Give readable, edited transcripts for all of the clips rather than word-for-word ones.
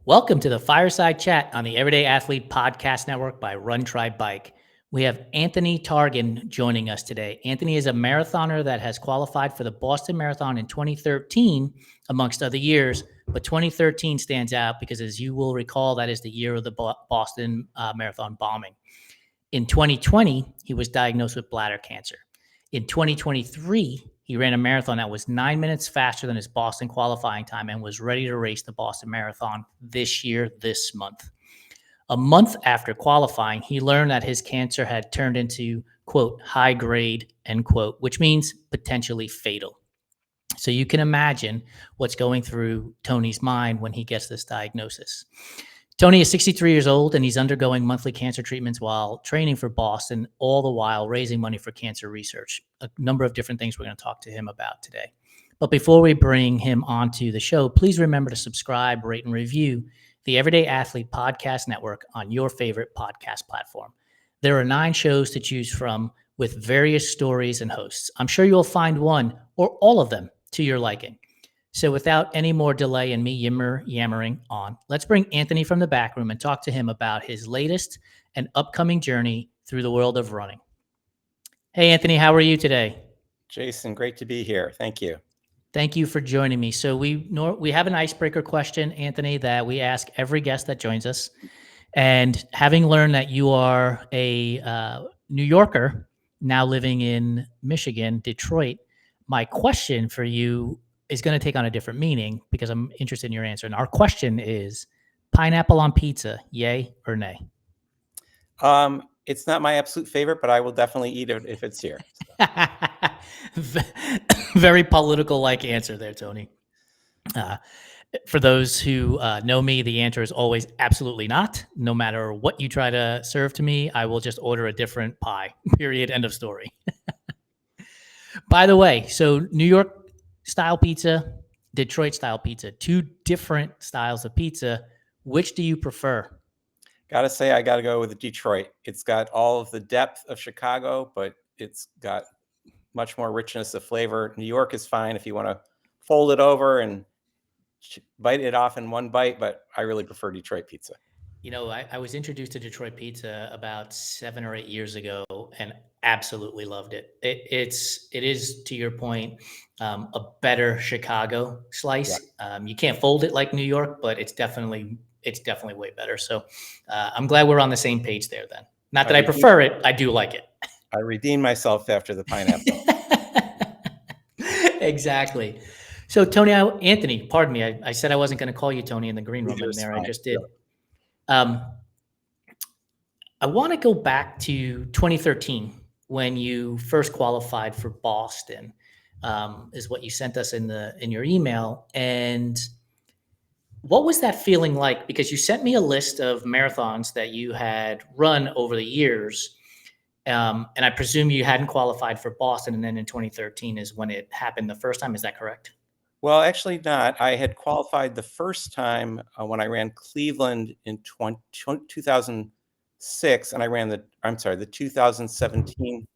Welcome to the Fireside Chat on the Everyday Athlete Podcast Network by Run Try Bike. We have Anthony Targan joining us today. Anthony is a marathoner that has qualified for the Boston Marathon in 2013, amongst other years. But 2013 stands out because, as you will recall, that is the year of the Boston Marathon bombing. In 2020, he was diagnosed with bladder cancer. In 2023, he ran a marathon that was 9 minutes faster than his Boston qualifying time and was ready to race the Boston Marathon this year, this month. A month after qualifying, he learned that his cancer had turned into, quote, high grade, end quote, which means potentially fatal. So you can imagine what's going through Tony's mind when he gets this diagnosis. Tony is 63 years old, and he's undergoing monthly cancer treatments while training for Boston, all the while raising money for cancer research. A number of different things we're going to talk to him about today. But before we bring him onto the show, please remember to subscribe, rate, and review the Everyday Athlete Podcast Network on your favorite podcast platform. There are 9 shows to choose from with various stories and hosts. I'm sure you'll find one or all of them to your liking. So without any more delay and me yammering on, let's bring Anthony from the back room and talk to him about his latest and upcoming journey through the world of running. Hey, Anthony, how are you today? Jason, great to be here. Thank you. Thank you for joining me. So we have an icebreaker question, Anthony, that we ask every guest that joins us. And having learned that you are a New Yorker now living in Michigan, Detroit, my question for you is going to take on a different meaning because I'm interested in your answer. And our question is pineapple on pizza, yay or nay? It's not my absolute favorite, but I will definitely eat it if it's here. Very political-like answer there, Tony. For those who know me, the answer is always absolutely not. No matter what you try to serve to me, I will just order a different pie, period, end of story. By the way, so New York style pizza, Detroit style pizza, 2 different styles of pizza. Which do you prefer? Gotta say, I gotta go with Detroit. It's got all of the depth of Chicago, but it's got much more richness of flavor. New York is fine if you want to fold it over and bite it off in one bite, but I really prefer Detroit pizza. You know, I was introduced to Detroit pizza about 7 or 8 years ago and absolutely loved it. It is, to your point, a better Chicago slice. Yeah. You can't fold it like New York, but it's definitely way better. So I'm glad we're on the same page there then. Not that I prefer it, I do like it. I redeemed myself after the pineapple. Exactly. So Anthony, pardon me. I said I wasn't going to call you Tony in the green room in there. I just did. I want to go back to 2013 when you first qualified for Boston, is what you sent us in your email. And what was that feeling like? Because you sent me a list of marathons that you had run over the years. And I presume you hadn't qualified for Boston. And then in 2013 is when it happened the first time. Is that correct? Well, actually not. I had qualified the first time when I ran Cleveland in 2006, and I ran the 2017,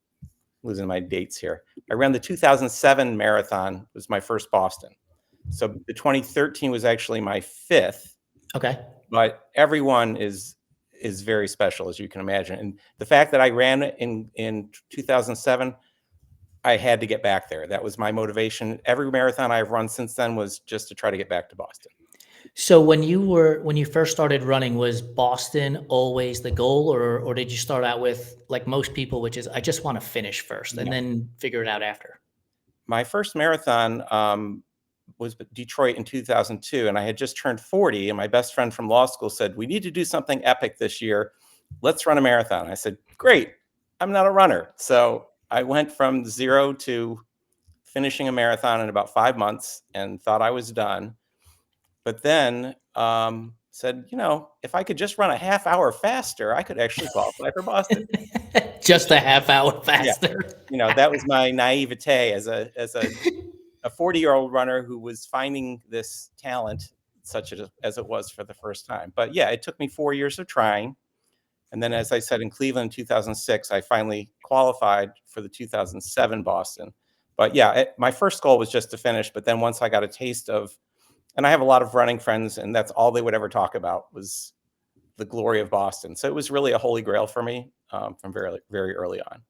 losing my dates here. I ran the 2007 marathon, was my first Boston. So the 2013 was actually my 5th. Okay. But everyone is very special, as you can imagine. And the fact that I ran in 2007, I had to get back there. That was my motivation. Every marathon I've run since then was just to try to get back to Boston. So when you first started running, was Boston always the goal, or did you start out with, like most people, which is I just want to finish first and then figure it out after? My first marathon was Detroit in 2002, and I had just turned 40, and my best friend from law school said, "We need to do something epic this year. Let's run a marathon." I said, "Great. I'm not a runner." So I went from 0 to finishing a marathon in about 5 months and thought I was done. But then said, if I could just run a half hour faster, I could actually qualify for Boston. Just a half hour faster. Yeah. That was my naivete as a 40-year-old runner who was finding this talent, such as it was for the first time. But yeah, it took me 4 years of trying. And then, as I said, in Cleveland in 2006, I finally qualified for the 2007 Boston. But yeah, my first goal was just to finish. But then once I got a taste of And I have a lot of running friends, and that's all they would ever talk about was the glory of Boston. So it was really a holy grail for me from very, very early on.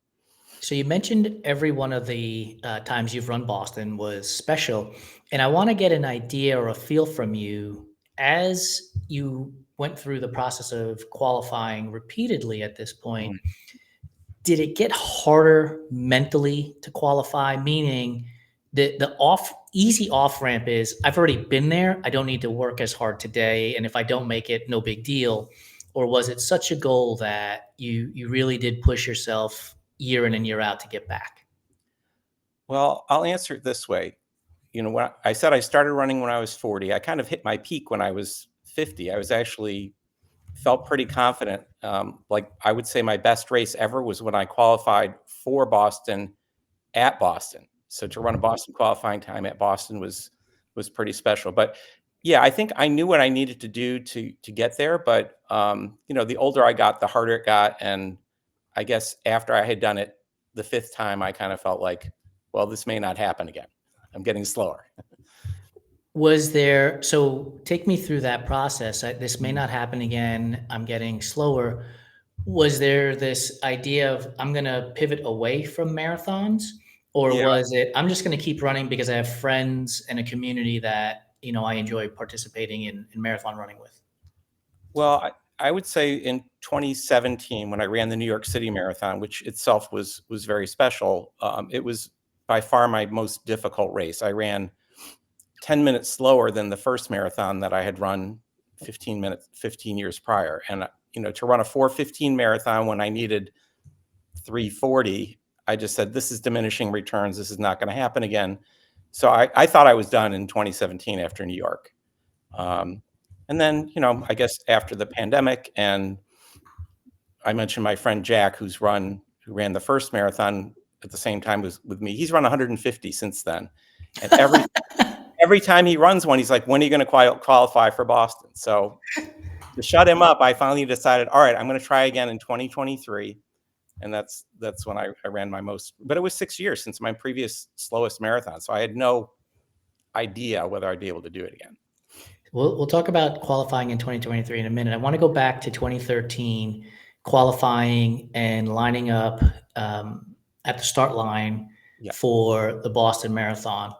So you mentioned every one of the times you've run Boston was special, and I want to get an idea or a feel from you as you went through the process of qualifying repeatedly at this point. Did it get harder mentally to qualify? Meaning, the easy off ramp is I've already been there. I don't need to work as hard today, and if I don't make it, no big deal. Or was it such a goal that you really did push yourself year in and year out to get back? Well, I'll answer it this way. When I said I started running when I was 40, I kind of hit my peak when I was 50. I was actually felt pretty confident. Like I would say my best race ever was when I qualified for Boston at Boston. So to run a Boston qualifying time at Boston was pretty special. But yeah, I think I knew what I needed to do to get there. But the older I got, the harder it got. And I guess after I had done it the fifth time, I kind of felt like, well, this may not happen again. I'm getting slower. Was there, so take me through that process. This may not happen again. I'm getting slower. Was there this idea of I'm going to pivot away from marathons? Or Yeah. was it, I'm just going to keep running because I have friends and a community that, I enjoy participating in marathon running with? Well, I would say in 2017, when I ran the New York City Marathon, which itself was very special, it was by far my most difficult race. I ran 10 minutes slower than the first marathon that I had run 15 years prior. And, to run a 4:15 marathon when I needed 3:40, I just said, this is diminishing returns. This is not going to happen again. So I thought I was done in 2017 after New York. And then, I guess after the pandemic, and I mentioned my friend Jack, who ran the first marathon at the same time with me. He's run 150 since then. And every time he runs one, he's like, when are you going to qualify for Boston? So to shut him up, I finally decided, all right, I'm going to try again in 2023. And that's when I ran my most, but it was 6 years since my previous slowest marathon. So I had no idea whether I'd be able to do it again. We'll talk about qualifying in 2023 in a minute. I want to go back to 2013, qualifying and lining up at the start line for the Boston Marathon.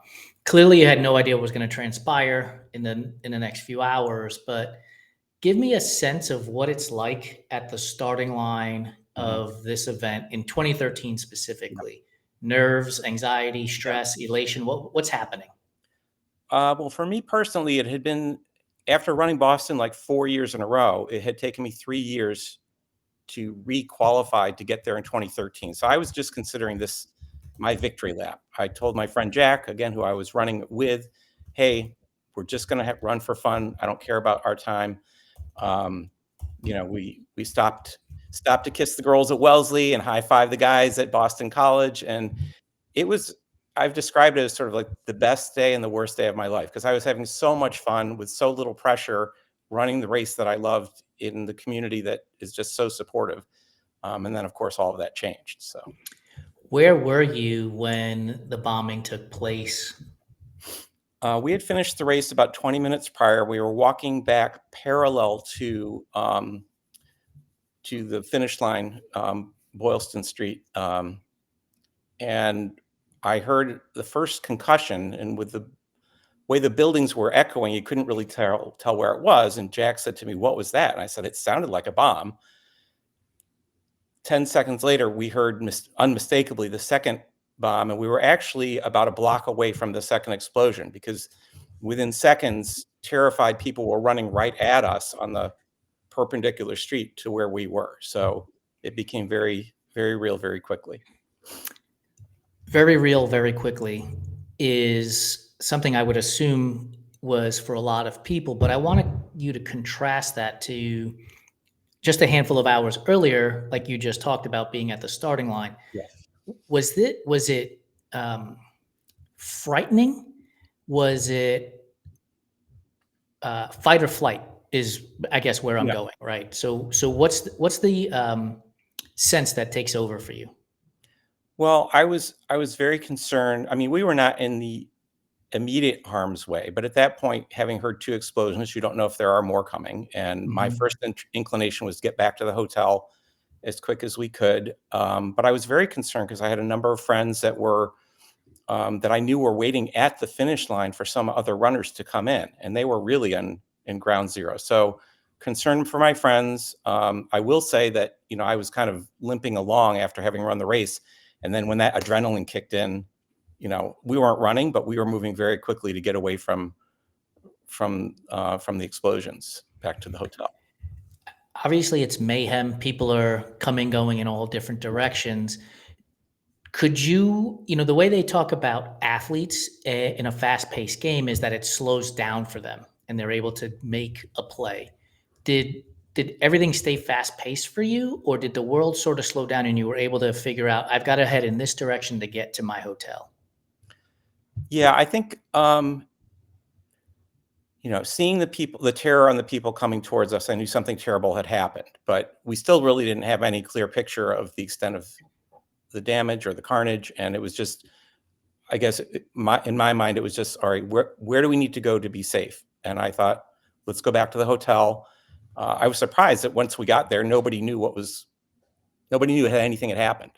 Clearly, you had no idea what was going to transpire in the next few hours, but give me a sense of what it's like at the starting line of this event in 2013 specifically. Nerves, anxiety, stress, elation. What's happening? Well, for me personally, it had been after running Boston like 4 years in a row. It had taken me 3 years to re-qualify to get there in 2013. So I was just considering this my victory lap. I told my friend Jack, again, who I was running with, hey, we're just going to run for fun. I don't care about our time. We stopped to kiss the girls at Wellesley and high five the guys at Boston College, and I've described it as sort of like the best day and the worst day of my life because I was having so much fun with so little pressure running the race that I loved in the community that is just so supportive. And then, of course, all of that changed. So where were you when the bombing took place? We had finished the race about 20 minutes prior. We were walking back parallel to the finish line, Boylston Street. And I heard the first concussion, and with the way the buildings were echoing, you couldn't really tell where it was. And Jack said to me, "What was that?" And I said, "It sounded like a bomb." 10 seconds later, we heard unmistakably the second bomb, and we were actually about a block away from the second explosion because within seconds, terrified people were running right at us on the perpendicular street to where we were. So it became very, very real very quickly. Very real very quickly is something I would assume was for a lot of people, but I wanted you to contrast that to just a handful of hours earlier, like you just talked about being at the starting line. Yes. Was it frightening? Was it fight or flight is, I guess, where I'm going, right? So what's the sense that takes over for you? Well, I was very concerned. I mean, we were not in the immediate harm's way. But at that point, having heard 2 explosions, you don't know if there are more coming. And my first inclination was to get back to the hotel as quick as we could. But I was very concerned because I had a number of friends that were that I knew were waiting at the finish line for some other runners to come in, and they were really in ground zero. So concerned for my friends. I will say that, I was kind of limping along after having run the race. And then when that adrenaline kicked in, we weren't running, but we were moving very quickly to get away from the explosions back to the hotel. Obviously, it's mayhem. People are coming, going in all different directions. Could you, the way they talk about athletes in a fast-paced game is that it slows down for them and they're able to make a play. Did everything stay fast-paced for you, or did the world sort of slow down and you were able to figure out, I've got to head in this direction to get to my hotel? Yeah, I think seeing the terror on the people coming towards us, I knew something terrible had happened, but we still really didn't have any clear picture of the extent of the damage or the carnage. And it was just, I guess, in my mind, it was just, all right, where do we need to go to be safe? And I thought, let's go back to the hotel. I was surprised that once we got there, nobody knew anything had happened.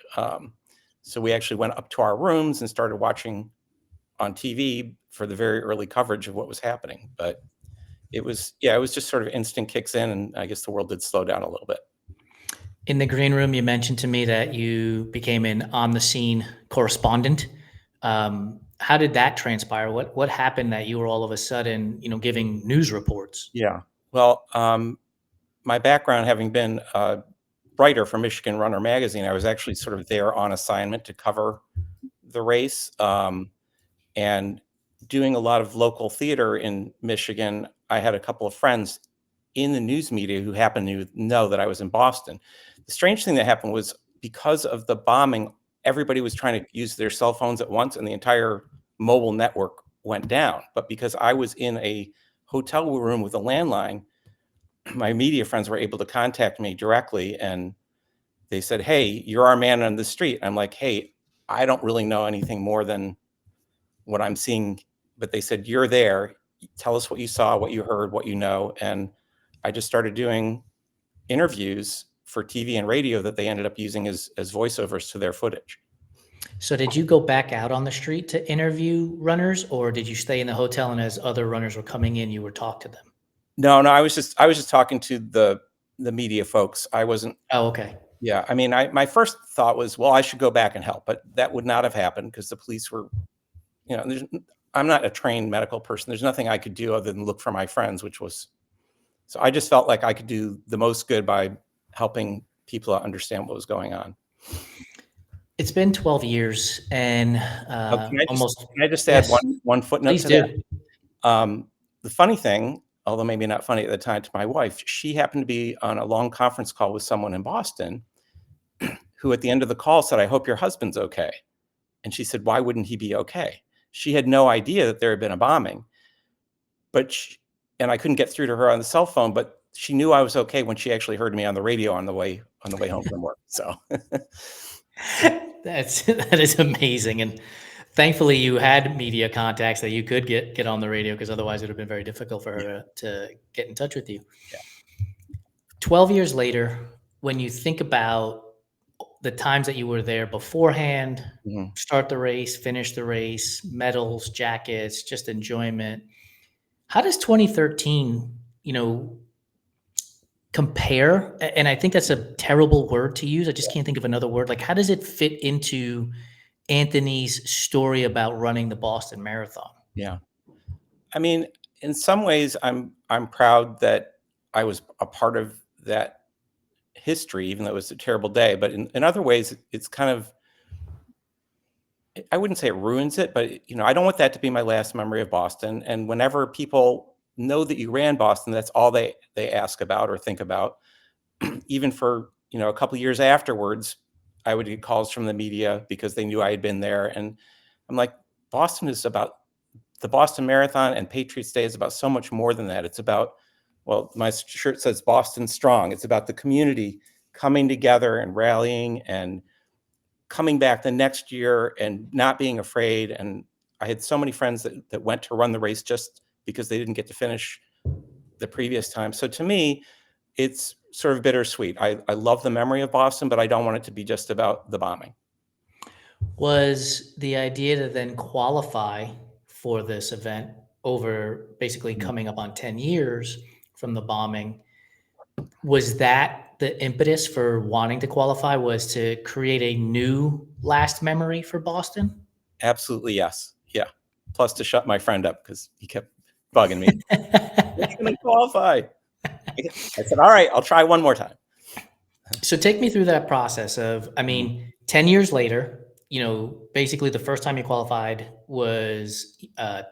So we actually went up to our rooms and started watching on TV for the very early coverage of what was happening. But it was just sort of instant kicks in, and I guess the world did slow down a little bit. In the green room, you mentioned to me that you became an on-the-scene correspondent. How did that transpire? What happened that you were all of a sudden, giving news reports? Yeah. Well, my background, having been a writer for Michigan Runner magazine, I was actually sort of there on assignment to cover the race. And doing a lot of local theater in Michigan, I had a couple of friends in the news media who happened to know that I was in Boston. The strange thing that happened was, because of the bombing, everybody was trying to use their cell phones at once, and the entire mobile network went down. But because I was in a hotel room with a landline, my media friends were able to contact me directly, and they said, "Hey, you're our man on the street." I'm like, "Hey, I don't really know anything more than what I'm seeing," but they said, "You're there. Tell us what you saw, what you heard, what you know." And I just started doing interviews for TV and radio that they ended up using as voiceovers to their footage. So did you go back out on the street to interview runners, or did you stay in the hotel and as other runners were coming in, you would talk to them? No, I was just talking to the media folks. I wasn't. Oh, okay. Yeah, I mean, my first thought was, well, I should go back and help, but that would not have happened because the police were, I'm not a trained medical person. There's nothing I could do other than look for my friends, so I just felt like I could do the most good by helping people understand what was going on. It's been 12 years and Can almost. I just add Yes, one footnote please to do. that? The funny thing, although maybe not funny at the time to my wife, she happened to be on a long conference call with someone in Boston who at the end of the call said, "I hope your husband's okay." And she said, "Why wouldn't he be okay?" She had no idea that there had been a bombing, and I couldn't get through to her on the cell phone, but she knew I was okay when she actually heard me on the radio on the way home from work. So That is amazing. And thankfully you had media contacts that you could get on the radio, because otherwise it would have been very difficult for her to get in touch with you. Yeah. 12 years later, when you think about the times that you were there beforehand, start the race, finish the race, medals, jackets, just enjoyment, how does 2013, compare? And I think that's a terrible word to use. I just can't think of another word. Like, how does it fit into Anthony's story about running the Boston Marathon? Yeah. I mean, in some ways, I'm proud that I was a part of that history, even though it was a terrible day. But in other ways, it's kind of, I wouldn't say it ruins it, but I don't want that to be my last memory of Boston. And whenever people know that you ran Boston, that's all they ask about or think about. Even for a couple of years afterwards, I would get calls from the media because they knew I had been there, and I'm like, Boston is about the Boston Marathon, and Patriots Day is about so much more than that. It's about, well, my shirt says Boston Strong. It's about the community coming together and rallying and coming back the next year and not being afraid. And I had so many friends that went to run the race just because they didn't get to finish the previous time. So to me, it's sort of bittersweet. I love the memory of Boston, but I don't want it to be just about the bombing. Was the idea to then qualify for this event over basically coming up on 10 years from the bombing? Was that the impetus for wanting to qualify, was to create a new last memory for Boston? Absolutely, yes. Yeah. Plus to shut my friend up because he kept bugging me. You're going to qualify. I said, all right, I'll try one more time. So take me through that process of, I mean, 10 years later, basically the first time you qualified was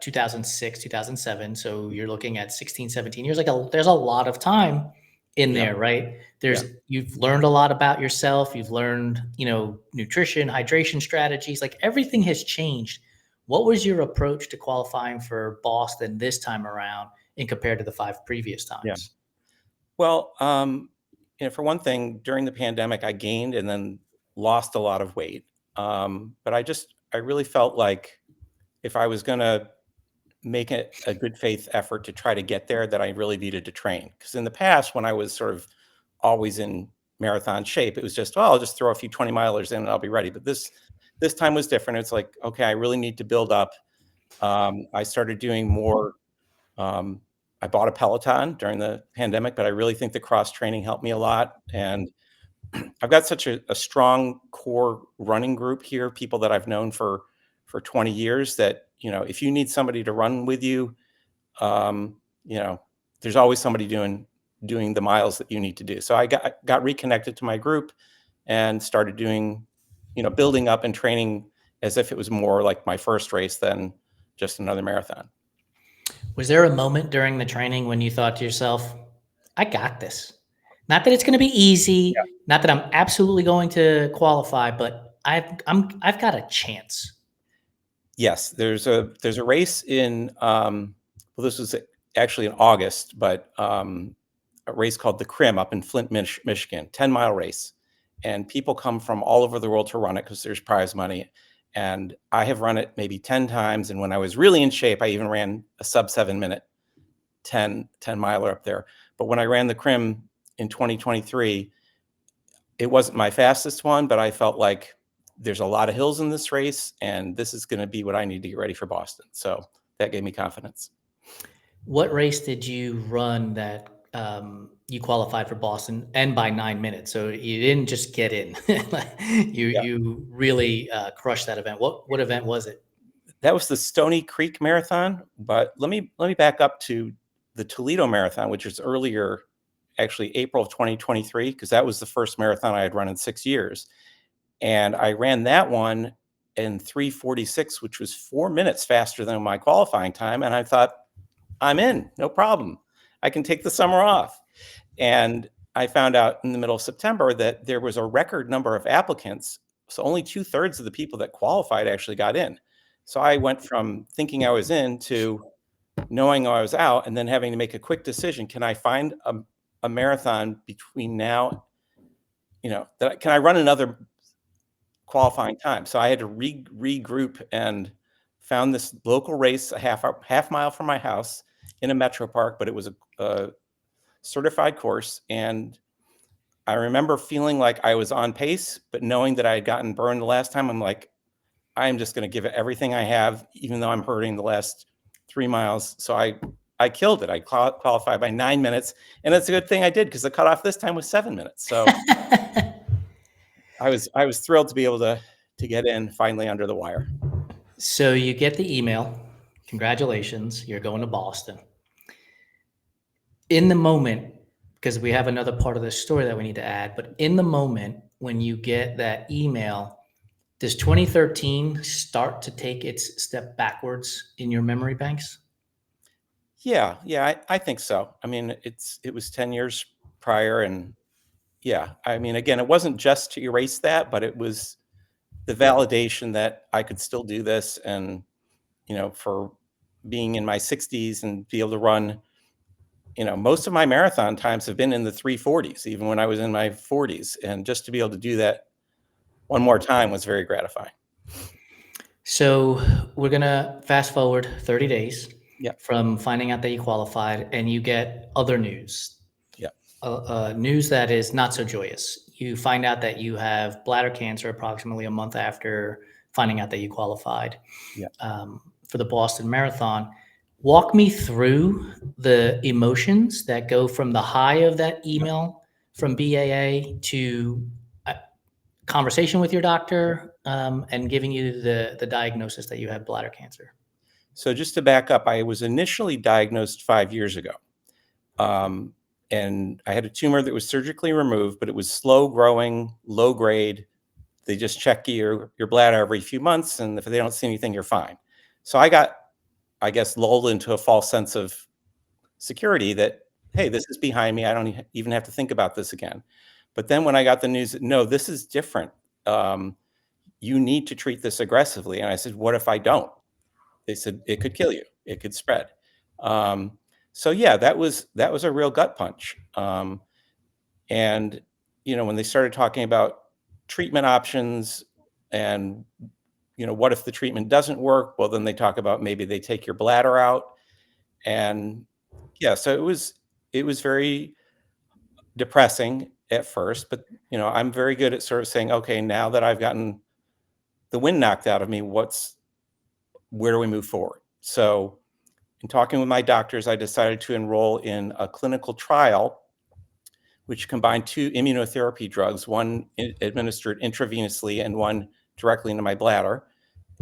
2006, 2007. So you're looking at 16, 17 years. There's a lot of time in there, right? You've learned a lot about yourself. You've learned, nutrition, hydration strategies, like everything has changed. What was your approach to qualifying for Boston this time around in compared to the 5 previous times? Yeah. Well, for one thing, during the pandemic, I gained and then lost a lot of weight. But I really felt like if I was going to make it a good faith effort to try to get there, that I really needed to train. Because in the past, when I was sort of always in marathon shape, it was just, I'll just throw a few 20 milers in and I'll be ready. But this time was different. It's like, okay, I really need to build up. I started doing more. I bought a Peloton during the pandemic, but I really think the cross training helped me a lot. And I've got such a strong core running group here, people that I've known for 20 years that, if you need somebody to run with you, there's always somebody doing the miles that you need to do. So I got reconnected to my group and started doing, building up and training as if it was more like my first race than just another marathon. Was there a moment during the training when you thought to yourself, I got this? Not that it's going to be easy, not that I'm absolutely going to qualify, but I've got a chance. Yes, there's a race in this was actually in August, but a race called the Crim up in Flint, Michigan, 10-mile race. And people come from all over the world to run it because there's prize money. And I have run it maybe 10 times. And when I was really in shape, I even ran a sub 7-minute 10 miler up there. But when I ran the Crim in 2023, it wasn't my fastest one, but I felt like there's a lot of hills in this race, and this is going to be what I need to get ready for Boston. So that gave me confidence. What race did you run that you qualified for Boston, and by 9 minutes? So you didn't just get in. You really crushed that event. What event was it? That was the Stony Creek Marathon. But let me back up to the Toledo Marathon, which was earlier, actually April of 2023, because that was the first marathon I had run in 6 years. And I ran that one in 3:46, which was 4 minutes faster than my qualifying time. And I thought, I'm in, no problem. I can take the summer off. And I found out in the middle of September that there was a record number of applicants. So only 2/3 of the people that qualified actually got in. So I went from thinking I was in to knowing I was out and then having to make a quick decision. Can I find a marathon between now, can I run another qualifying time? So I had to regroup and found this local race a half mile from my house in a metro park, but it was a certified course. And I remember feeling like I was on pace, but knowing that I had gotten burned the last time, I'm like, I'm just going to give it everything I have, even though I'm hurting the last 3 miles. So I killed it. I qualified by 9 minutes, and it's a good thing I did because the cutoff this time was 7 minutes. So I was thrilled to be able to get in finally under the wire. So you get the email. Congratulations, you're going to Boston. In the moment, because we have another part of this story that we need to add, but in the moment when you get that email, does 2013 start to take its step backwards in your memory banks? Yeah, I think so. I mean, it was 10 years prior, and yeah, I mean, again, it wasn't just to erase that, but it was the validation that I could still do this, and for being in my 60s and be able to run, most of my marathon times have been in the 3:40s, even when I was in my 40s, and just to be able to do that one more time was very gratifying. So we're gonna fast forward 30 days Yeah. from finding out that you qualified, and you get other news. Yeah. News that is not so joyous. You find out that you have bladder cancer approximately a month after finding out that you qualified Yeah. for the Boston Marathon. Walk me through the emotions that go from the high of that email from BAA to a conversation with your doctor and giving you the diagnosis that you have bladder cancer. So just to back up, I was initially diagnosed 5 years ago. And I had a tumor that was surgically removed, but it was slow growing, low grade. They just check your bladder every few months, and if they don't see anything, you're fine. So I got, I guess, lulled into a false sense of security that, hey, this is behind me. I don't even have to think about this again. But then when I got the news that, no, this is different. You need to treat this aggressively. And I said, what if I don't? They said, it could kill you. It could spread. So yeah, that was a real gut punch. And when they started talking about treatment options and what if the treatment doesn't work? Well, then they talk about maybe they take your bladder out. And yeah, so it was very depressing at first, but I'm very good at sort of saying, okay, now that I've gotten the wind knocked out of me, where do we move forward? So in talking with my doctors, I decided to enroll in a clinical trial which combined two immunotherapy drugs, one administered intravenously and one directly into my bladder.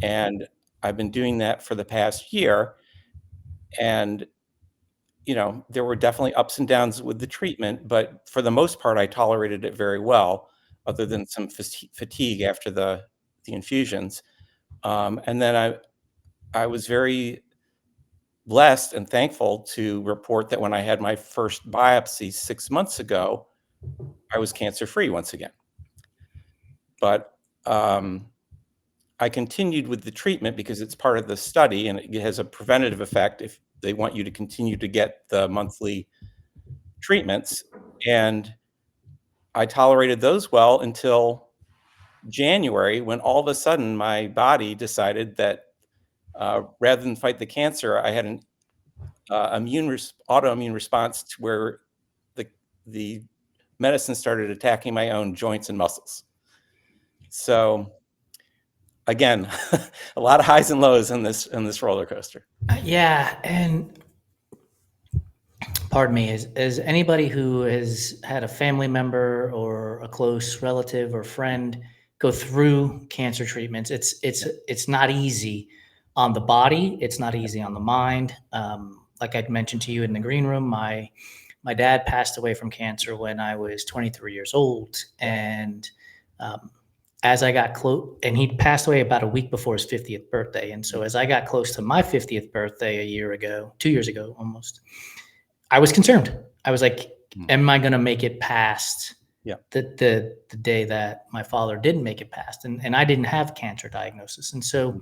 And I've been doing that for the past year. And there were definitely ups and downs with the treatment, but for the most part, I tolerated it very well, other than some fatigue after the infusions. And then I was very blessed and thankful to report that when I had my first biopsy 6 months ago, I was cancer-free once again. But I continued with the treatment because it's part of the study and it has a preventative effect if they want you to continue to get the monthly treatments. And I tolerated those well until January, when all of a sudden my body decided that rather than fight the cancer, I had an autoimmune response to where the medicine started attacking my own joints and muscles. So again, a lot of highs and lows in this roller coaster. Yeah, and pardon me, as anybody who has had a family member or a close relative or friend go through cancer treatments, it's not easy on the body. It's not easy on the mind. Like I'd mentioned to you in the green room, my dad passed away from cancer when I was 23 years old, and as I got close, and he passed away about a week before his 50th birthday, and so as I got close to my 50th birthday a year ago, 2 years ago almost, I was concerned. I was like, am I going to make it past the day that my father didn't make it past? And I didn't have cancer diagnosis. And so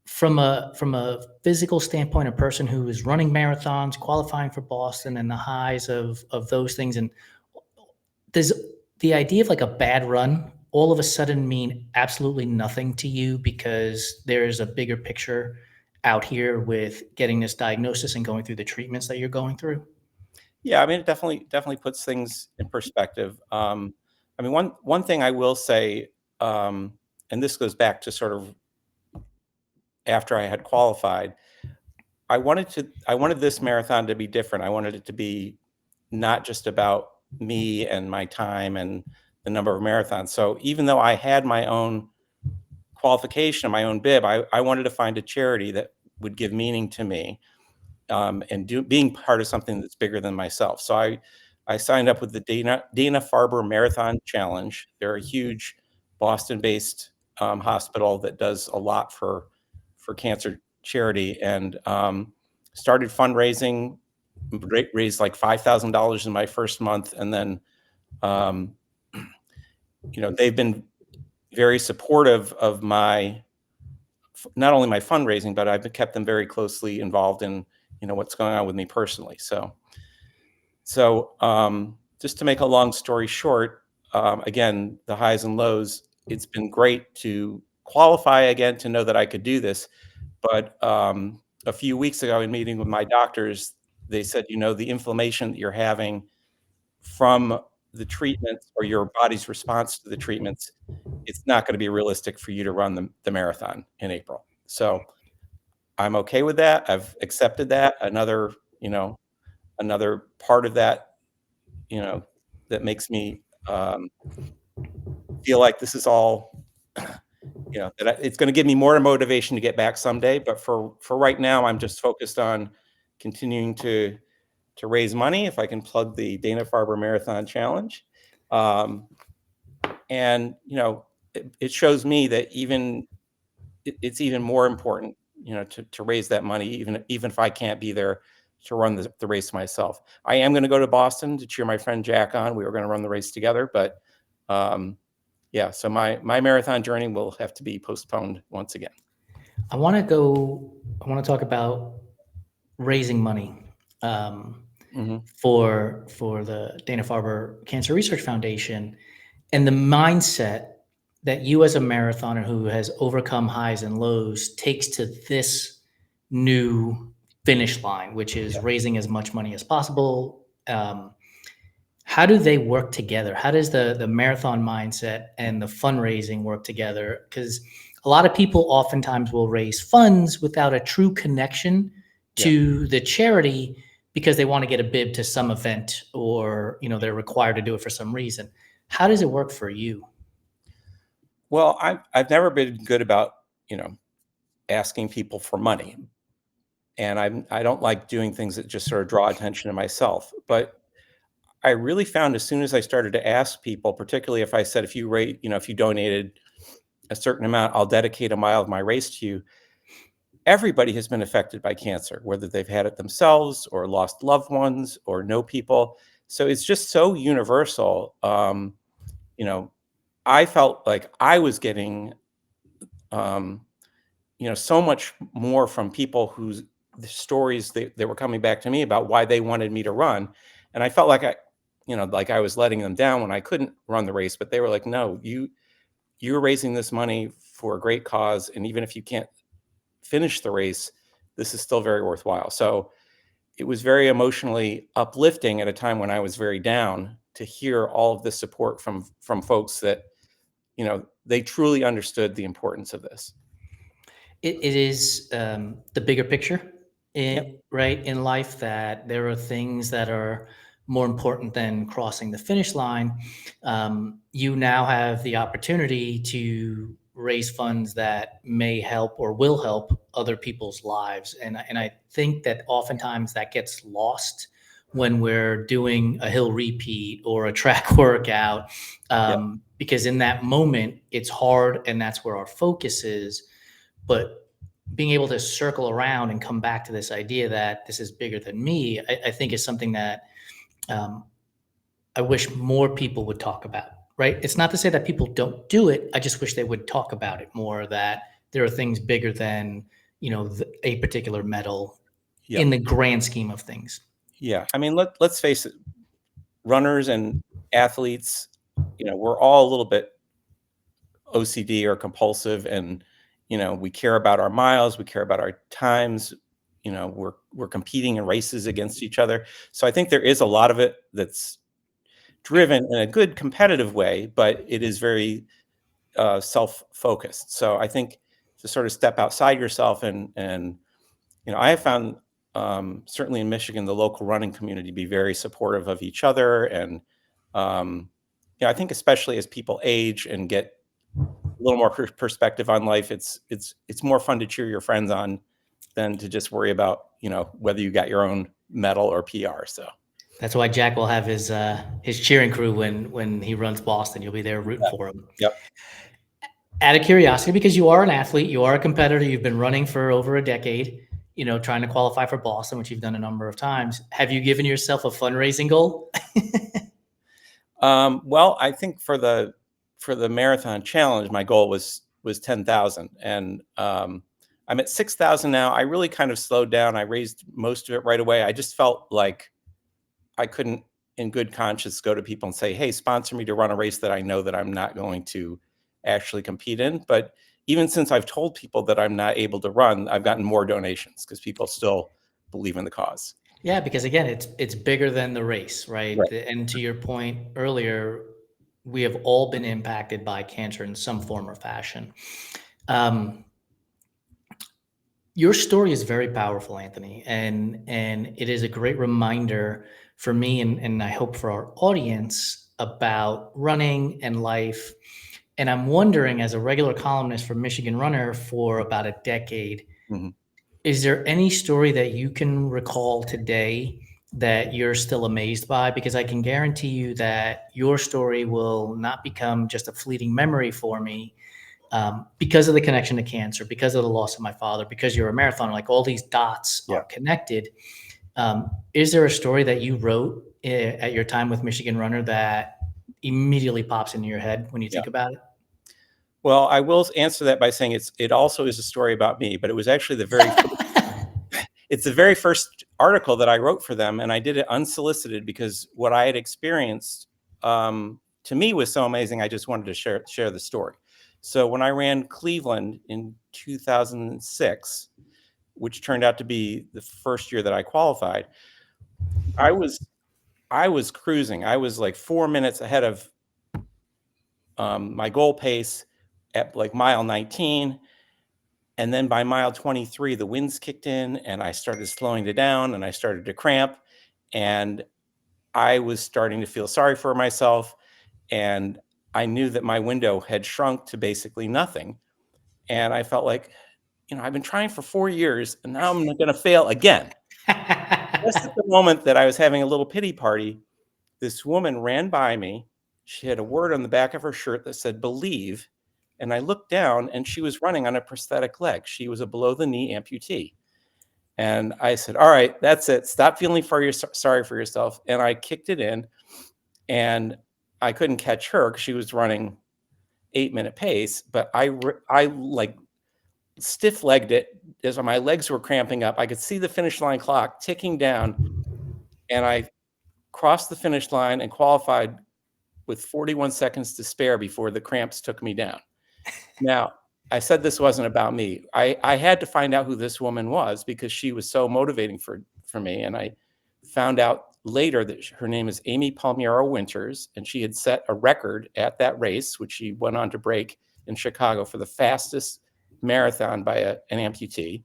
from a physical standpoint, a person who is running marathons, qualifying for Boston, and the highs of those things, and does the idea of like a bad run all of a sudden mean absolutely nothing to you because there's a bigger picture out here with getting this diagnosis and going through the treatments that you're going through? Yeah, I mean, it definitely puts things in perspective. I mean, one thing I will say, and this goes back to sort of after I had qualified, I wanted this marathon to be different. I wanted it to be not just about me and my time and the number of marathons. So even though I had my own qualification, my own bib, I wanted to find a charity that would give meaning to me, and being part of something that's bigger than myself. So I signed up with the Dana Farber Marathon Challenge. They're a huge Boston-based hospital that does a lot for cancer charity, and started fundraising. Raised like $5,000 in my first month, and then they've been very supportive of not only my fundraising, but I've kept them very closely involved in what's going on with me personally. So just to make a long story short, again, the highs and lows, it's been great to qualify again to know that I could do this. But a few weeks ago in meeting with my doctors, they said, the inflammation that you're having from the treatments or your body's response to the treatments, it's not going to be realistic for you to run the marathon in April. So I'm okay with that. I've accepted that. Another part of that, that makes me feel like this is all, it's going to give me more motivation to get back someday. But for right now, I'm just focused on continuing to raise money. If I can plug the Dana Farber Marathon Challenge, and it shows me that it's even more important, to raise that money, even if I can't be there to run the race myself. I am going to go to Boston to cheer my friend Jack on. We were going to run the race together, but yeah. So my marathon journey will have to be postponed once again. I want to talk about raising money for the Dana Farber Cancer Research Foundation, and the mindset that you as a marathoner who has overcome highs and lows takes to this new finish line, which is raising as much money as possible. How do they work together? How does the marathon mindset and the fundraising work together? Because a lot of people oftentimes will raise funds without a true connection to the charity because they want to get a bib to some event, or they're required to do it for some reason. How does it work for you? Well, I've never been good about asking people for money, and I don't like doing things that just sort of draw attention to myself. But I really found as soon as I started to ask people, particularly if I said, if you donated a certain amount, I'll dedicate a mile of my race to you. Everybody has been affected by cancer, whether they've had it themselves or lost loved ones or know people. So it's just so universal. I felt like I was getting, so much more from people whose the stories they were coming back to me about why they wanted me to run. And I felt like I was letting them down when I couldn't run the race, but they were like, no, you're raising this money for a great cause. And even if you can't finish the race, this is still very worthwhile. So it was very emotionally uplifting at a time when I was very down to hear all of this support from folks that, they truly understood the importance of this. It is the bigger picture, right, in life, that there are things that are more important than crossing the finish line. You now have the opportunity to raise funds that may help or will help other people's lives. And I think that oftentimes that gets lost when we're doing a hill repeat or a track workout, because in that moment it's hard and that's where our focus is. But being able to circle around and come back to this idea that this is bigger than me, I think is something that I wish more people would talk about, right? It's not to say that people don't do it. I just wish they would talk about it more, that there are things bigger than, a particular medal in the grand scheme of things. Yeah. I mean, let's face it, runners and athletes, we're all a little bit OCD or compulsive, and we care about our miles, we care about our times, we're competing in races against each other. So I think there is a lot of it that's driven in a good competitive way, but it is very self-focused. So I think to sort of step outside yourself and I have found certainly in Michigan, the local running community be very supportive of each other. And I think especially as people age and get a little more perspective on life, it's more fun to cheer your friends on than to just worry about, whether you got your own medal or PR. So that's why Jack will have his cheering crew when he runs Boston. You'll be there rooting for him. Yep. Out of curiosity, because you are an athlete, you are a competitor, you've been running for over a decade, trying to qualify for Boston, which you've done a number of times. Have you given yourself a fundraising goal? Well, I think for the marathon challenge, my goal was 10,000, and I'm at 6,000 now. I really kind of slowed down. I raised most of it right away. I just felt like I couldn't, in good conscience, go to people and say, "Hey, sponsor me to run a race that I know that I'm not going to actually compete in." But even since I've told people that I'm not able to run, I've gotten more donations because people still believe in the cause. Yeah, because again, it's bigger than the race, right? Right. And to your point earlier, we have all been impacted by cancer in some form or fashion. Your story is very powerful, Anthony, and it is a great reminder for me and I hope for our audience about running and life. And I'm wondering, as a regular columnist for Michigan Runner for about a decade, Mm-hmm. is there any story that you can recall today that you're still amazed by? Because I can guarantee you that your story will not become just a fleeting memory for me, because of the connection to cancer, because of the loss of my father, because you're a marathoner, like all these dots Yeah. are connected. Is there a story that you wrote at your time with Michigan Runner that immediately pops into your head when you think about it? Well, I will answer that by saying it also is a story about me, but it was actually it's the very first article that I wrote for them, and I did it unsolicited because what I had experienced to me was so amazing. I just wanted to share the story. So when I ran Cleveland in 2006, which turned out to be the first year that I qualified, I was cruising. I was like 4 minutes ahead of my goal pace at like mile 19. And then by mile 23, the winds kicked in and I started slowing it down and I started to cramp. And I was starting to feel sorry for myself. And I knew that my window had shrunk to basically nothing. And I felt like, I've been trying for 4 years and now I'm going to fail again. Just at the moment that I was having a little pity party, this woman ran by me. She had a word on the back of her shirt that said "believe," and I looked down and she was running on a prosthetic leg. She was a below the knee amputee. And I said, "All right, that's it. Stop feeling sorry for yourself." And I kicked it in, and I couldn't catch her because she was running 8-minute pace, but I like stiff-legged it as my legs were cramping up. I could see the finish line clock ticking down, and I crossed the finish line and qualified with 41 seconds to spare before the cramps took me down. Now, I said this wasn't about me. I had to find out who this woman was because she was so motivating for me. And I found out later that her name is Amy Palmiero Winters, and she had set a record at that race, which she went on to break in Chicago for the fastest marathon by an amputee.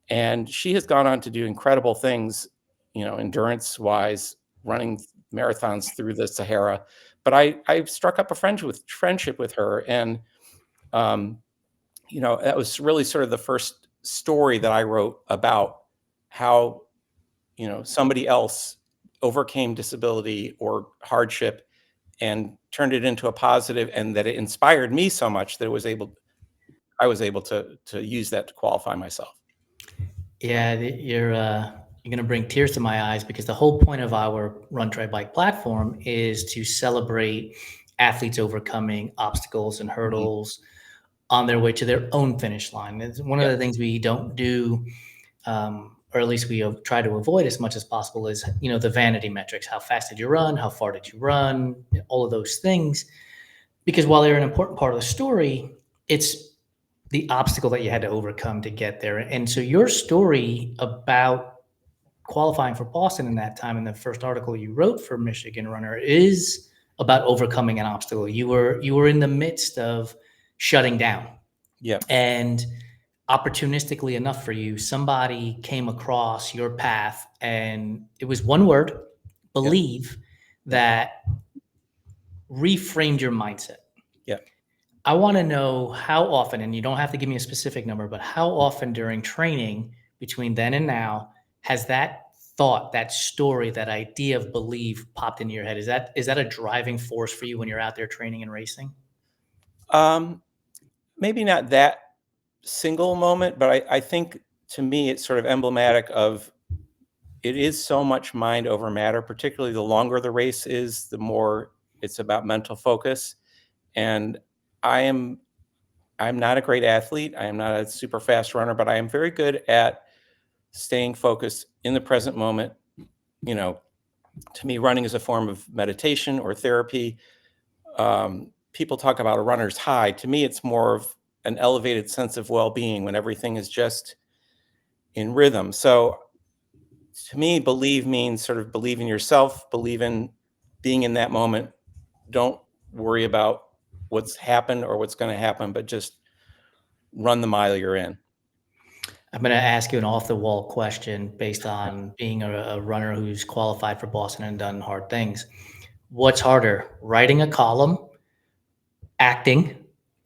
And she has gone on to do incredible things, endurance-wise, running marathons through the Sahara. But I struck up a friendship with her, and that was really sort of the first story that I wrote about how somebody else overcame disability or hardship and turned it into a positive, and that it inspired me so much that I was able to use that to qualify myself. Yeah, you're going to bring tears to my eyes because the whole point of our Run Try Bike platform is to celebrate athletes overcoming obstacles and hurdles on their way to their own finish line. It's one of the things we don't do, or at least we try to avoid as much as possible, is the vanity metrics. How fast did you run? How far did you run? All of those things, because while they're an important part of the story, it's the obstacle that you had to overcome to get there. And so your story about qualifying for Boston in that time, in the first article you wrote for Michigan Runner, is about overcoming an obstacle. You were in the midst of shutting down. Yeah. And opportunistically enough for you, somebody came across your path, and it was one word, believe, that reframed your mindset. Yeah. I want to know how often, and you don't have to give me a specific number, but how often during training between then and now has that thought, that story, that idea of believe popped into your head? Is that a driving force for you when you're out there training and racing? Maybe not that single moment, but I think to me it's sort of emblematic of it is so much mind over matter, particularly the longer the race is, the more it's about mental focus. And I'm not a great athlete. I am not a super fast runner, but I am very good at staying focused in the present moment. To me, running is a form of meditation or therapy. People talk about a runner's high. To me, it's more of an elevated sense of well-being when everything is just in rhythm. So to me, believe means sort of believe in yourself, believe in being in that moment. Don't worry about what's happened or what's going to happen, but just run the mile you're in. I'm going to ask you an off-the-wall question based on being a runner who's qualified for Boston and done hard things. What's harder, writing a column, acting,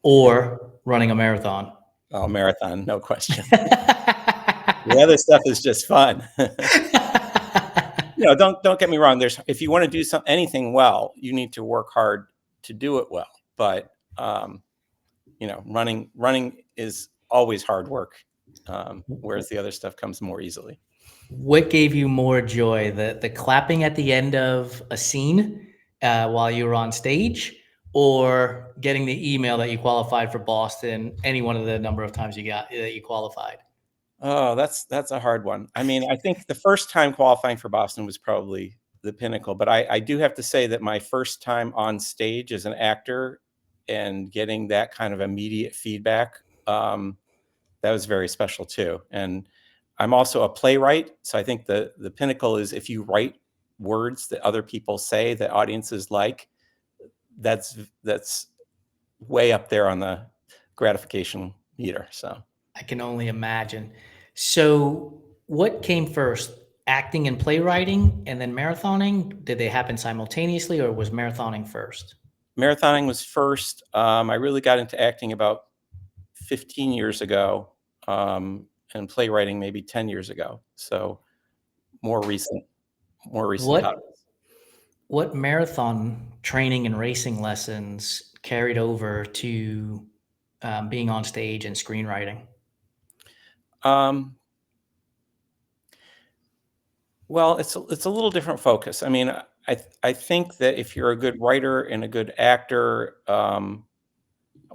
or running a marathon? Oh, marathon, no question. The other stuff is just fun. Don't get me wrong. If you want to do anything well, you need to work hard to do it well. But running is always hard work, whereas the other stuff comes more easily. What gave you more joy, the clapping at the end of a scene while you were on stage, or getting the email that you qualified for Boston any one of the number of times that you qualified? Oh, that's a hard one. I mean, I think the first time qualifying for Boston was probably the pinnacle, but I do have to say that my first time on stage as an actor and getting that kind of immediate feedback, that was very special too. And I'm also a playwright, so I think the pinnacle is if you write words that other people say that audiences like, that's way up there on the gratification meter. So I can only imagine. So what came first, acting and playwriting and then marathoning? Did they happen simultaneously, or was marathoning first? marathoning was first. I really got into acting about 15 years ago, and playwriting maybe 10 years ago. So more recent hobbies. What marathon training and racing lessons carried over to being on stage and screenwriting? Well, it's a little different focus. I mean, I think that if you're a good writer and a good actor, well,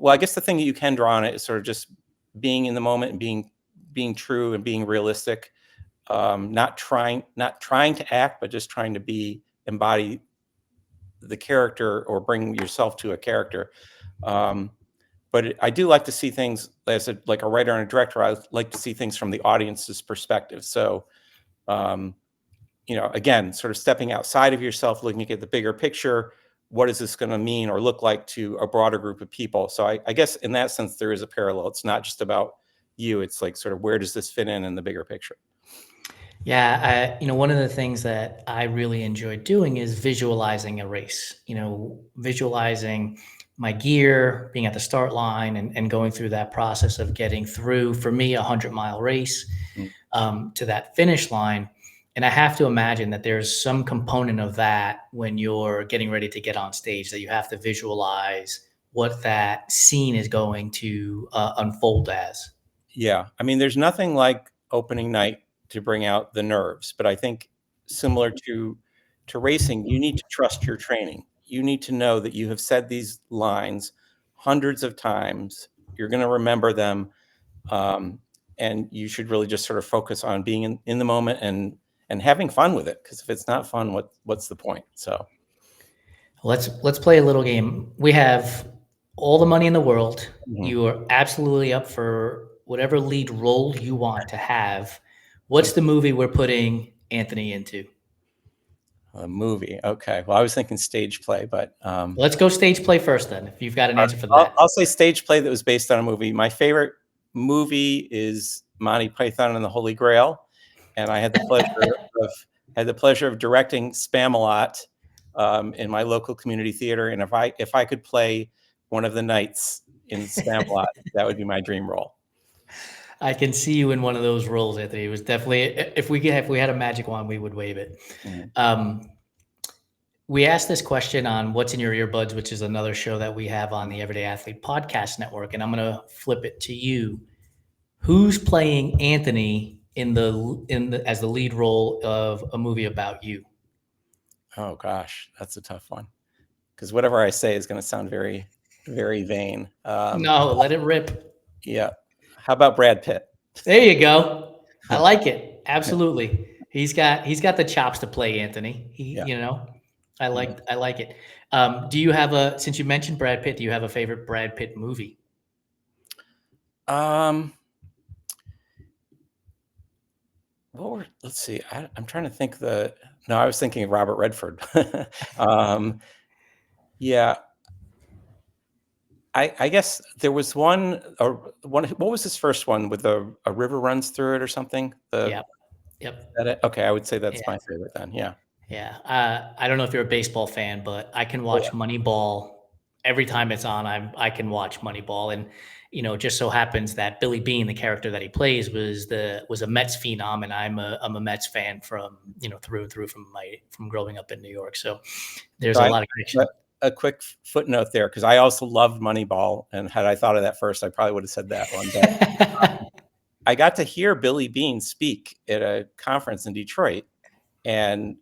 I guess the thing that you can draw on it is sort of just being in the moment and being true and being realistic. Not trying to act, but just trying to embody the character or bring yourself to a character. But I do like to see things as like a writer and a director. I like to see things from the audience's perspective. So, again, sort of stepping outside of yourself, looking at the bigger picture. What is this going to mean or look like to a broader group of people? So I guess in that sense, there is a parallel. It's not just about you. It's like sort of where does this fit in the bigger picture? Yeah, one of the things that I really enjoy doing is visualizing a race, visualizing my gear, being at the start line and going through that process of getting through, for me, 100-mile race to that finish line. And I have to imagine that there's some component of that when you're getting ready to get on stage, that you have to visualize what that scene is going to unfold as. Yeah. I mean, there's nothing like opening night to bring out the nerves, but I think similar to racing, you need to trust your training. You need to know that you have said these lines hundreds of times. You're going to remember them. And you should really just sort of focus on being in the moment and having fun with it. Because if it's not fun, what's the point? So let's play a little game. We have all the money in the world. Mhm. You are absolutely up for whatever lead role you want to have. What's the movie we're putting Anthony into? A movie. Okay. Well, I was thinking stage play, but Let's go stage play first then, if you've got an answer for that. I'll say stage play that was based on a movie. My favorite movie is Monty Python and the Holy Grail, and I had the pleasure of directing Spam-A-Lot in my local community theater. And if I could play one of the knights in Spam-A-Lot, that would be my dream role. I can see you in one of those roles, Anthony. It was definitely, if we had a magic wand, we would wave it. Mm-hmm. We asked this question on What's in Your Earbuds, which is another show that we have on the Everyday Athlete Podcast Network. And I'm going to flip it to you. Who's playing Anthony as the lead role of a movie about you? Oh gosh, that's a tough one. Because whatever I say is going to sound very, very vain. No, let it rip. Yeah. How about Brad Pitt? There you go. I like it. Absolutely. He's got the chops to play Anthony. I like it. Do you have since you mentioned Brad Pitt, do you have a favorite Brad Pitt movie? Let's see. I'm trying to think no, I was thinking of Robert Redford. Yeah, I guess there was one, what was his first one with a river runs through it or something? Yep. Okay, I would say that's Yeah. my favorite then. Yeah. Yeah. I don't know if you're a baseball fan, but I can Oh, watch yeah. Moneyball every time it's on. I can watch Moneyball, and it just so happens that Billy Bean, the character that he plays, was a Mets phenom, and I'm a Mets fan from through and through from growing up in New York. So there's So a lot of connection. a quick footnote there, because I also loved Moneyball, and had I thought of that first, I probably would have said that one. But I got to hear Billy Bean speak at a conference in Detroit, and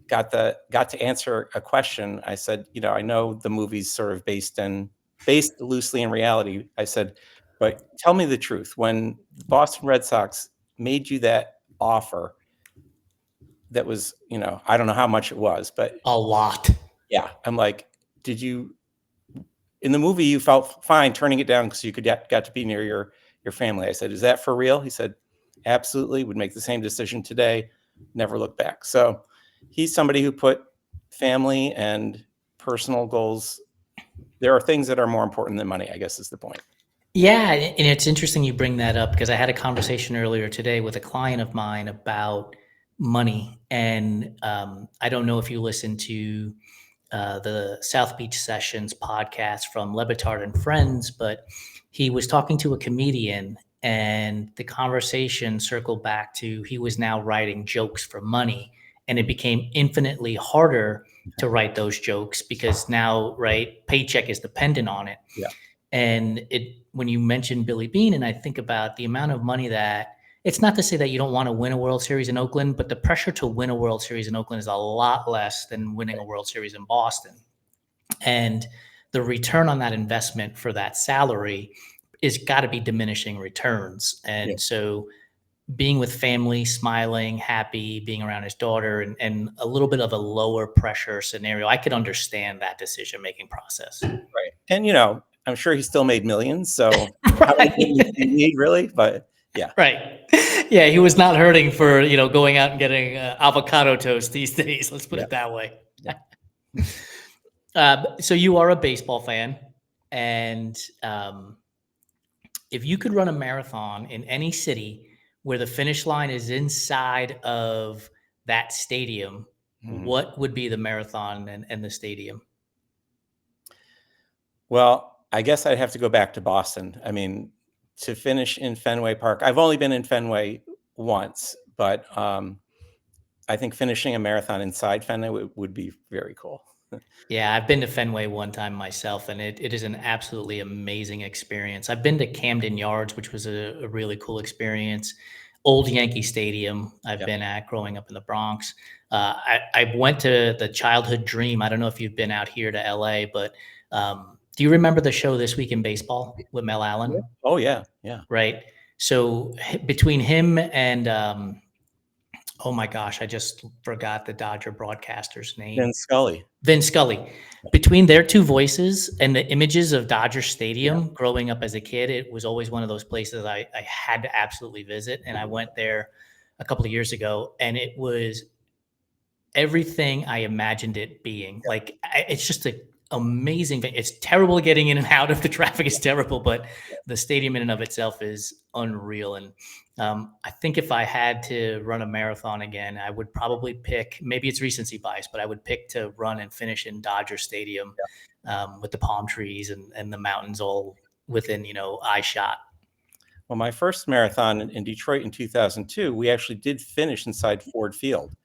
got to answer a question. I said, I know the movie's sort of based loosely in reality. I said, but tell me the truth. When the Boston Red Sox made you that offer, that was, I don't know how much it was, but A lot. yeah, I'm like, in the movie you felt fine turning it down because you got to be near your family. I said, is that for real? He said, absolutely. Would make the same decision today. Never look back. So he's somebody who put family and personal goals. There are things that are more important than money, I guess, is the point. Yeah, and it's interesting you bring that up, because I had a conversation earlier today with a client of mine about money, and I don't know if you listen to the South Beach Sessions podcast from Lebitard and Friends, but he was talking to a comedian, and the conversation circled back to he was now writing jokes for money, and it became infinitely harder to write those jokes because now, right, paycheck is dependent on it. Yeah. And when you mention Billy Bean, and I think about the amount of money that, it's not to say that you don't want to win a World Series in Oakland, but the pressure to win a World Series in Oakland is a lot less than winning a World Series in Boston. And the return on that investment for that salary is got to be diminishing returns. And Yeah. so being with family, smiling, happy, being around his daughter, and a little bit of a lower pressure scenario, I could understand that decision-making process. Right. And, I'm sure he still made millions. So how many millions do you need, really? But yeah. Right. Yeah, he was not hurting for, going out and getting avocado toast these days. Let's put it that way. So you are a baseball fan, and if you could run a marathon in any city where the finish line is inside of that stadium, what would be the marathon and the stadium? Well, I guess I'd have to go back to Boston. I mean, to finish in Fenway Park. I've only been in Fenway once, but I think finishing a marathon inside Fenway would be very cool. Yeah, I've been to Fenway one time myself, and it is an absolutely amazing experience. I've been to Camden Yards, which was a really cool experience. Old Yankee Stadium, I've been at growing up in the Bronx. I went to the Childhood Dream. I don't know if you've been out here to LA, but do you remember the show This Week in Baseball with Mel Allen? Oh, yeah. Yeah. Right. So between him and oh my gosh, I just forgot the Dodger broadcaster's name. Vin Scully. Between their two voices and the images of Dodger Stadium growing up as a kid, it was always one of those places I had to absolutely visit. And I went there a couple of years ago, and it was everything I imagined it being. Like, it's just an amazing thing. It's terrible getting in and out if the traffic is terrible, but the stadium in and of itself is unreal. And I think if I had to run a marathon again, I would probably pick, maybe it's recency bias, but I would pick to run and finish in Dodger Stadium with the palm trees and the mountains all within, eye shot. Well, my first marathon in Detroit in 2002, we actually did finish inside Ford Field,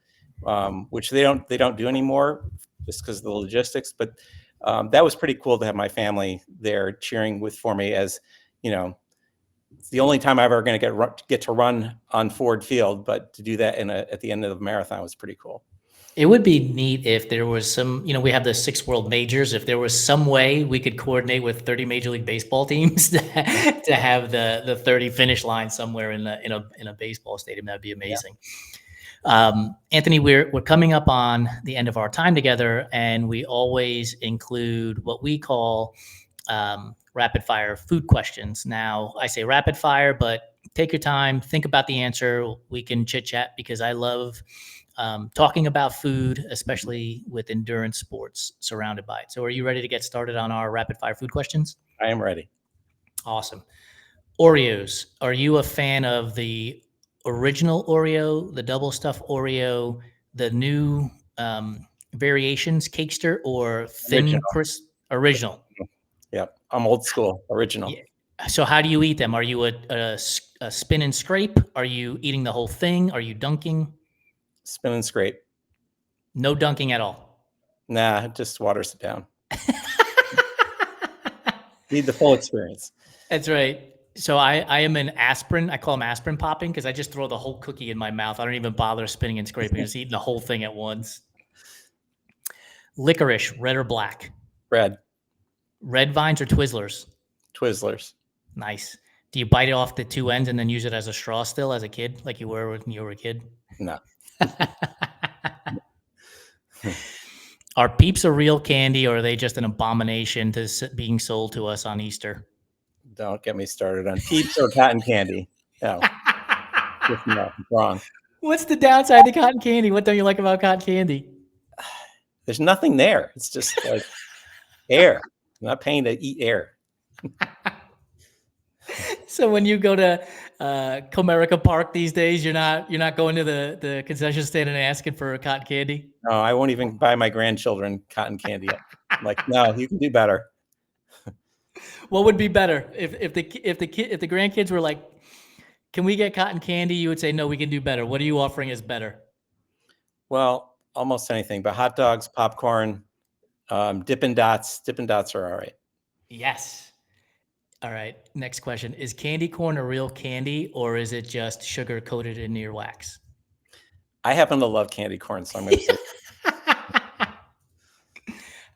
which they don't do anymore just because of the logistics. But that was pretty cool to have my family there cheering for me, as it's the only time I'm ever going to get to run on Ford Field. But to do that at the end of the marathon was pretty cool. It would be neat if there was some, we have the 6 world majors. If there was some way we could coordinate with 30 Major League Baseball teams to have the 30 finish line somewhere in a baseball stadium, that'd be amazing. Anthony, we're coming up on the end of our time together, and we always include what we call rapid fire food questions. Now, I say rapid fire, but take your time, think about the answer. We can chit chat because I love talking about food, especially with endurance sports surrounded by it. So, are you ready to get started on our rapid fire food questions? I am ready. Awesome. Oreos. Are you a fan of the original Oreo, the double stuffed Oreo, the new variations, Cakester, or thin Original. crisp? Original. Yep. I'm old school. Original. Yeah. So how do you eat them? Are you a spin and scrape? Are you eating the whole thing? Are you dunking? Spin and scrape. No dunking at all. Nah, it just waters it down. Need the full experience. That's right. So I am an aspirin. I call them aspirin popping because I just throw the whole cookie in my mouth. I don't even bother spinning and scraping. I'm just eating the whole thing at once. Licorice, red or black? Red. Red Vines or Twizzlers? Twizzlers. Nice. Do you bite it off the two ends and then use it as a straw still as a kid, like you were when you were a kid? No. Are Peeps a real candy, or are they just an abomination to being sold to us on Easter? Don't get me started on Peeps or cotton candy. No. No, wrong. What's the downside to cotton candy? What don't you like about cotton candy? There's nothing there. It's just like air. I'm not paying to eat air. So when you go to Comerica Park these days, you're not going to the concession stand and asking for cotton candy? No, I won't even buy my grandchildren cotton candy. I'm like, no, you can do better. What would be better if the grandkids were like, "Can we get cotton candy?" You would say, "No, we can do better." What are you offering as better? Well, almost anything, but hot dogs, popcorn, Dippin' Dots. Dippin' Dots are all right. Yes. All right. Next question: is candy corn a real candy, or is it just sugar coated in your wax? I happen to love candy corn, so I'm going to say.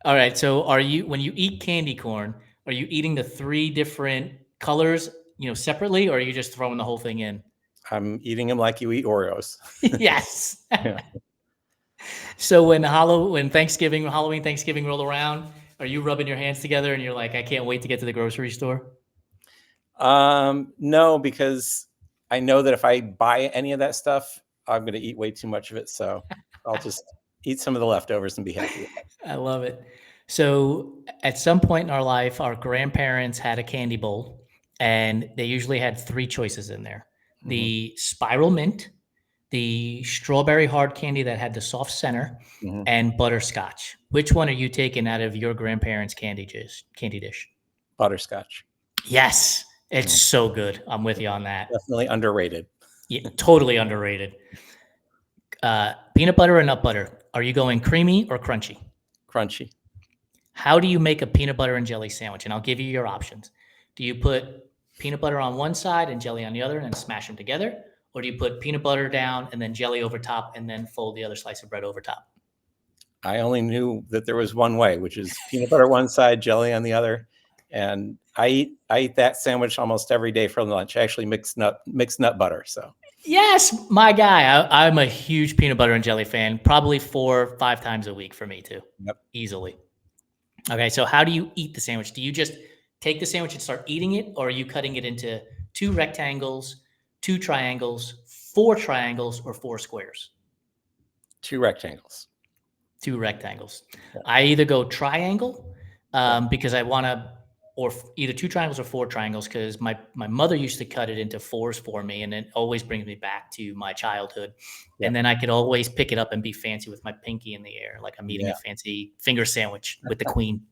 All right. So, when you eat candy corn, are you eating the 3 different colors, separately, or are you just throwing the whole thing in? I'm eating them like you eat Oreos. Yes. Yeah. So when Halloween, Thanksgiving roll around, are you rubbing your hands together and you're like, I can't wait to get to the grocery store? No, because I know that if I buy any of that stuff, I'm going to eat way too much of it. So I'll just eat some of the leftovers and be happy with it. I love it. So at some point in our life, our grandparents had a candy bowl, and they usually had 3 choices in there: the spiral mint, the strawberry hard candy that had the soft center, and butterscotch. Which one are you taking out of your grandparents' candy dish? Butterscotch. Yes, it's so good. I'm with you on that. Definitely underrated. Yeah, totally underrated. Peanut butter or nut butter? Are you going creamy or crunchy? Crunchy. How do you make a peanut butter and jelly sandwich? And I'll give you your options. Do you put peanut butter on one side and jelly on the other and then smash them together? Or do you put peanut butter down and then jelly over top and then fold the other slice of bread over top? I only knew that there was one way, which is peanut butter one side, jelly on the other. And I eat that sandwich almost every day for lunch. I actually mix nut butter. So Yes, my guy. I'm a huge peanut butter and jelly fan. Probably 4 or 5 times a week for me too. Yep. Easily. Okay, so how do you eat the sandwich? Do you just take the sandwich and start eating it, or are you cutting it into 2 rectangles, 2 triangles, 4 triangles, or 4 squares? 2 rectangles. 2 rectangles. Yeah. I either go triangle because I want to, or either 2 triangles or 4 triangles because my mother used to cut it into 4s for me, and it always brings me back to my childhood. Yeah. And then I could always pick it up and be fancy with my pinky in the air, like I'm eating a fancy finger sandwich with the queen.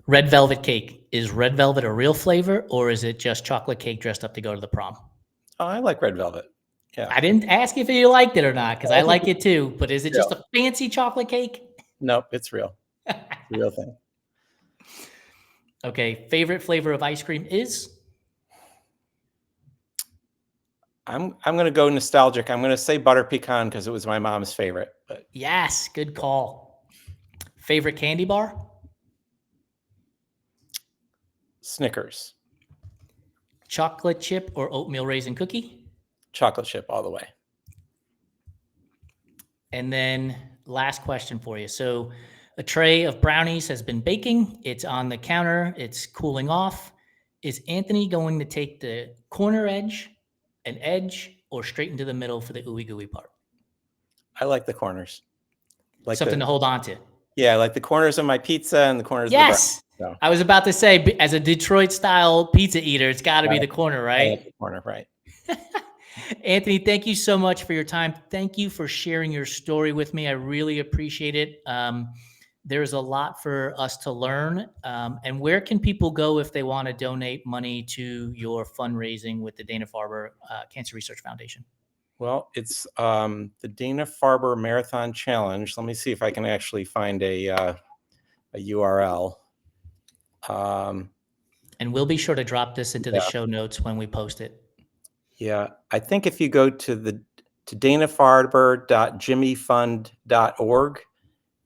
Red velvet cake. Is red velvet a real flavor, or is it just chocolate cake dressed up to go to the prom? Oh, I like red velvet. Yeah. I didn't ask if you liked it or not, because I like it too, but is it just a fancy chocolate cake? Nope, it's real. It's a real thing. Okay, favorite flavor of ice cream is? I'm going to go nostalgic. I'm going to say butter pecan because it was my mom's favorite. But yes, good call. Favorite candy bar? Snickers. Chocolate chip or oatmeal raisin cookie? Chocolate chip all the way. And then last question for you. So A tray of brownies has been baking. It's on the counter. It's cooling off. Is Anthony going to take the corner edge, an edge, or straight into the middle for the ooey gooey part? I like the corners. Like Something to hold on to. Yeah, like the corners of my pizza and the corners Yes. of the bread. So. I was about to say, as a Detroit style pizza eater, it's got to be the corner, right? I like the corner, right. Anthony, thank you so much for your time. Thank you for sharing your story with me. I really appreciate it. There's a lot for us to learn. And where can people go if they want to donate money to your fundraising with the Dana Farber Cancer Research Foundation? Well, it's the Dana Farber Marathon Challenge. Let me see if I can actually find a URL. And we'll be sure to drop this into the show notes when we post it. Yeah, I think if you go to danafarber.jimmyfund.org,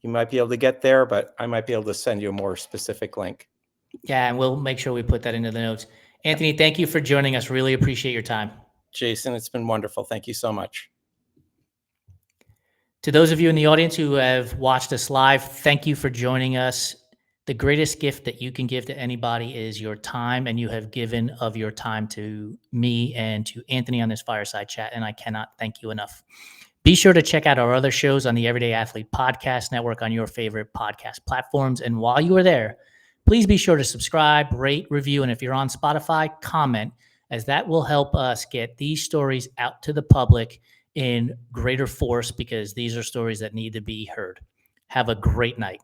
you might be able to get there, but I might be able to send you a more specific link. Yeah, and we'll make sure we put that into the notes. Anthony, thank you for joining us. Really appreciate your time. Jason, it's been wonderful. Thank you so much. To those of you in the audience who have watched us live, thank you for joining us. The greatest gift that you can give to anybody is your time, and you have given of your time to me and to Anthony on this Fireside Chat, and I cannot thank you enough. Be sure to check out our other shows on the Everyday Athlete Podcast Network on your favorite podcast platforms. And while you are there, please be sure to subscribe, rate, review, and if you're on Spotify, comment, as that will help us get these stories out to the public in greater force, because these are stories that need to be heard. Have a great night.